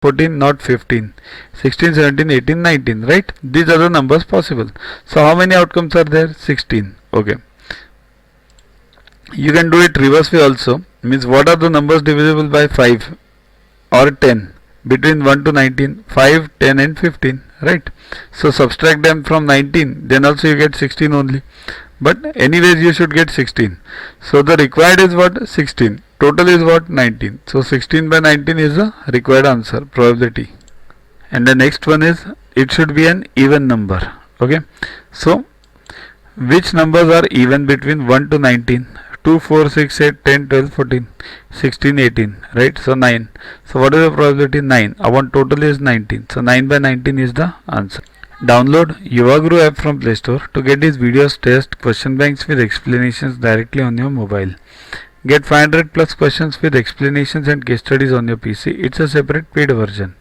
14, not 15. 16, 17, 18, 19, right? These are the numbers possible. So how many outcomes are there? 16. Okay. You can do it reverse way also. Means what are the numbers divisible by 5 or 10? Between 1 to 19, 5, 10 and 15, right? So subtract them from 19, then also you get 16 only. But anyways you should get 16. So the required is what? 16. Total is what? 19. So 16 by 19 is the required answer, probability. And the next one is, it should be an even number. Okay. So which numbers are even between 1 to 19? 2, 4, 6, 8, 10, 12, 14, 16, 18, right? So 9. So what is the probability? 9. Our total is 19. So 9 by 19 is the answer. Download Yuvaguru app from Play Store to get these videos, test, question banks with explanations directly on your mobile. Get 500 plus questions with explanations and case studies on your PC. It's a separate paid version.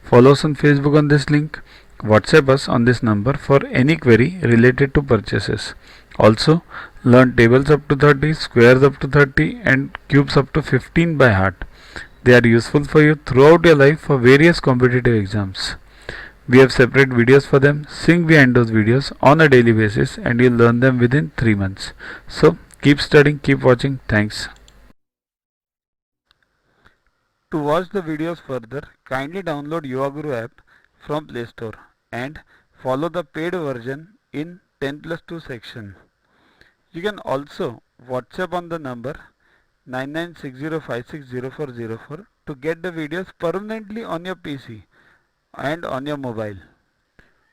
Follow us on Facebook on this link. WhatsApp us on this number for any query related to purchases. Also, learn tables up to 30, squares up to 30 and cubes up to 15 by heart. They are useful for you throughout your life for various competitive exams. We have separate videos for them. Sync behind those videos on a daily basis and you'll learn them within 3 months. So, keep studying, keep watching. Thanks. To watch the videos further, kindly download Yuvaguru app from Play Store and follow the paid version in 10+2 section. You can also WhatsApp on the number 9960560404 to get the videos permanently on your PC and on your mobile.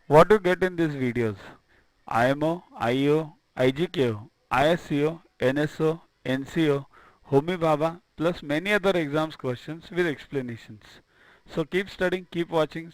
What you get in these videos? IMO, IO, IGKO, ISCO, NSO, NCO, Homi Bhabha plus many other exams questions with explanations. So keep studying, keep watching.